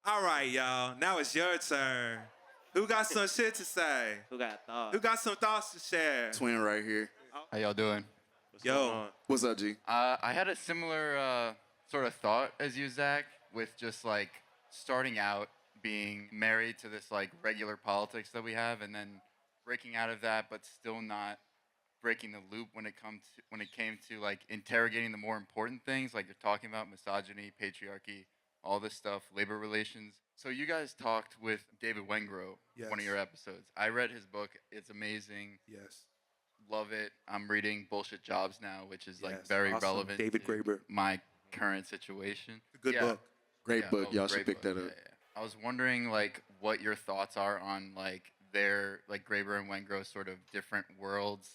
All right, y'all. Now it's your turn. Who got some shit to say? Who got thoughts? Who got some thoughts to share? Twin right here. How y'all doing? What's going Yo. on? What's up, G? I had a similar sort of thought as you, Zach, with just like starting out being married to this like regular politics that we have, and then breaking out of that, but still not breaking the loop when it came to like interrogating the more important things, like you're talking about misogyny, patriarchy, all this stuff, labor relations. So you guys talked with David Wengrow, one of your episodes. I read his book. It's amazing. Yes. Love it. I'm reading Bullshit Jobs now, which is like Yes, very awesome. relevant David to Graeber. my current situation. Good book. Great book. Y'all should great pick that book. up. I was wondering like what your thoughts are on like their like Graeber and Wengrow sort of different worlds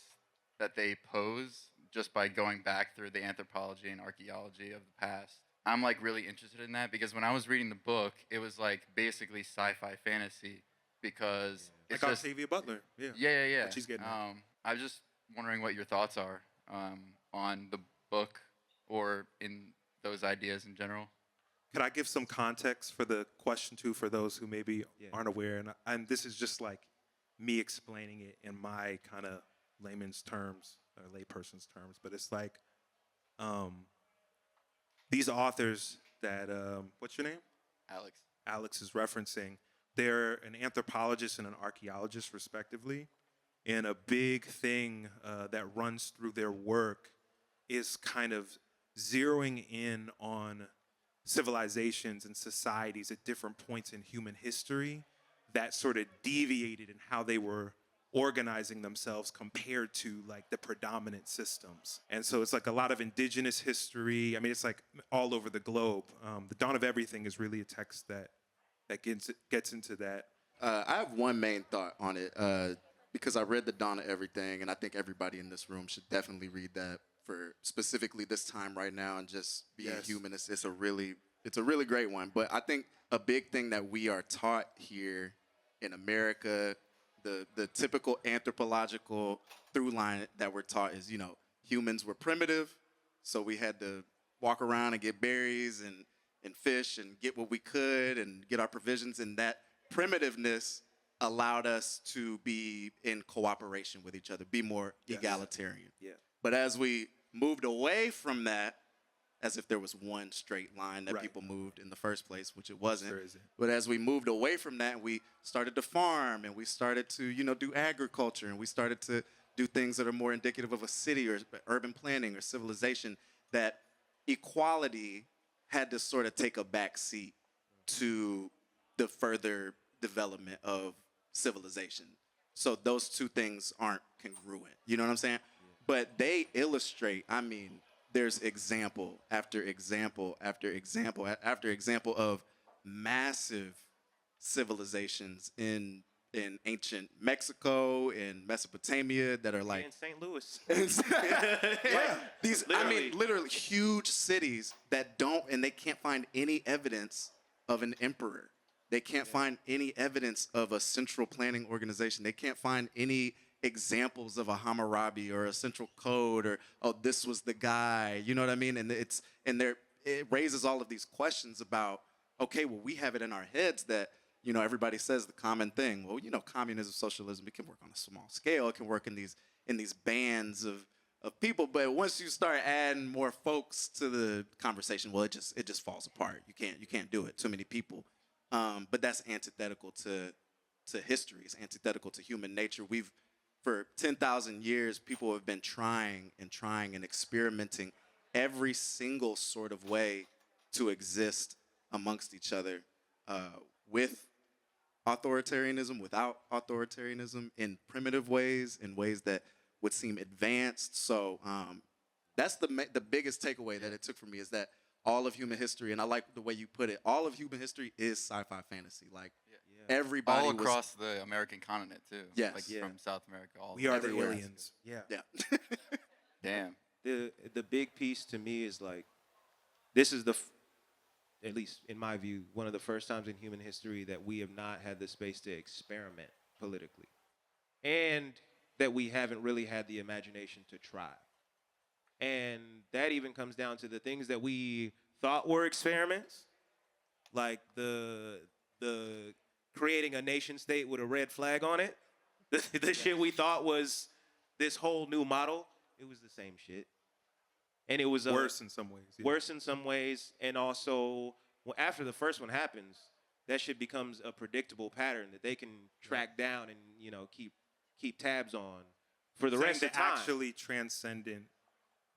that they pose just by going back through the anthropology and archaeology of the past. I'm like really interested in that because when I was reading the book, it was like basically sci-fi fantasy because it's Like just Octavia Butler. Yeah. yeah. What she's getting at. I was just wondering what your thoughts are on the book or in those ideas in general. Could I give some context for the question too for those who maybe aren't aware? And this is just like me explaining it in my kind of layman's terms or layperson's terms, but it's like these authors that what's your name? Alex. Alex is referencing. They're an anthropologist and an archaeologist, respectively. And a big thing that runs through their work is kind of zeroing in on civilizations and societies at different points in human history that sort of deviated in how they were organizing themselves compared to like the predominant systems. And so it's like a lot of indigenous history. I mean, it's like all over the globe. The Dawn of Everything is really a text that gets into that. I have one main thought on it because I read The Dawn of Everything, and I think everybody in this room should definitely read that for specifically this time right now and just being human. It's a really great one. But I think a big thing that we are taught here in America, the typical anthropological through line that we're taught is, humans were primitive, so we had to walk around and get berries and fish and get what we could and get our provisions, and that primitiveness allowed us to be in cooperation with each other, be more egalitarian. Yeah. But as we moved away from that, as if there was one straight line that people moved in the first place, which it wasn't. Sure isn't. But as we moved away from that, we started to farm and we started to, do agriculture, and we started to do things that are more indicative of a city or urban planning or civilization, that equality had to sort of take a back seat to the further development of civilization. So those two things aren't congruent. You know what I'm saying? But they illustrate, there's example after example after example after example of massive civilizations in ancient Mexico, in Mesopotamia, that are like in St. Louis. These, literally huge cities that they can't find any evidence of an emperor. They can't find any evidence of a central planning organization. They can't find any examples of a Hammurabi or a central code or, this was the guy, you know what I mean? And it raises all of these questions about, okay, well, we have it in our heads that, everybody says the common thing. Well, communism, socialism, it can work on a small scale. It can work in these bands of people. But once you start adding more folks to the conversation, well, it just falls apart. You can't do it. Too many people. But that's antithetical to history. It's antithetical to human nature. For 10,000 years, people have been trying and experimenting every single sort of way to exist amongst each other, with authoritarianism, without authoritarianism, in primitive ways, in ways that would seem advanced. So that's the biggest takeaway that it took from me, is that all of human history, and I like the way you put it, all of human history is sci-fi fantasy. Like, everybody all across the American continent too. Yes. Like from South America, all We are the everywhere. aliens. Yeah. Damn. The big piece to me is like, this is at least in my view, one of the first times in human history that we have not had the space to experiment politically, and that we haven't really had the imagination to try. And that even comes down to the things that we thought were experiments like the creating a nation state with a red flag on it, the shit we thought was this whole new model, it was the same shit. And it was Worse in some ways. Yeah. worse in some ways, and also after the first one happens, that shit becomes a predictable pattern that they can track down and keep tabs on for the Saying rest of the time. actually transcendent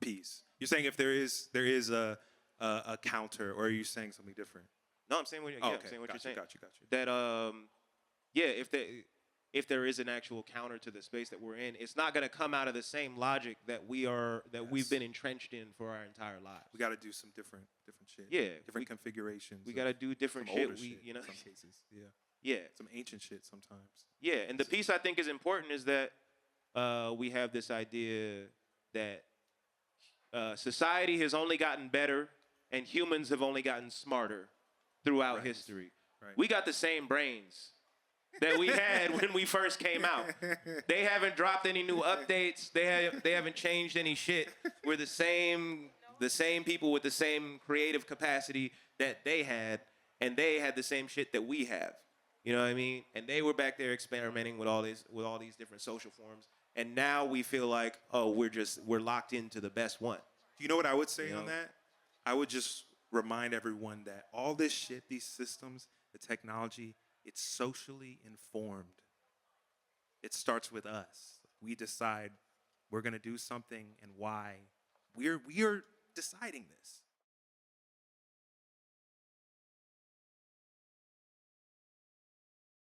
piece. You're saying if there is a counter, or are you saying something different? No, I'm saying what, Oh, I'm okay. saying what Got you're you, saying. got you. That if there is an actual counter to the space that we're in, it's not going to come out of the same logic that we've Yes. been entrenched in for our entire lives. We got to do some different shit. Yeah, Different configurations. We of got to do different some shit. older shit You know, in some cases. Yeah. yeah, Some ancient shit sometimes. yeah. And the piece I think is important is that we have this idea that society has only gotten better and humans have only gotten smarter throughout Right. history. Right. We got the same brains that we had when we first came out. They haven't dropped any new updates. They haven't changed any shit. We're the same people with the same creative capacity that they had, and they had the same shit that we have. You know what I mean? And they were back there experimenting with all these different social forms. And now we feel like, oh, we're locked into the best one. Do you know what I would say You on know? that? I would just remind everyone that all this shit, these systems, the technology, it's socially informed. It starts with us. We decide we're going to do something and why. We are deciding this.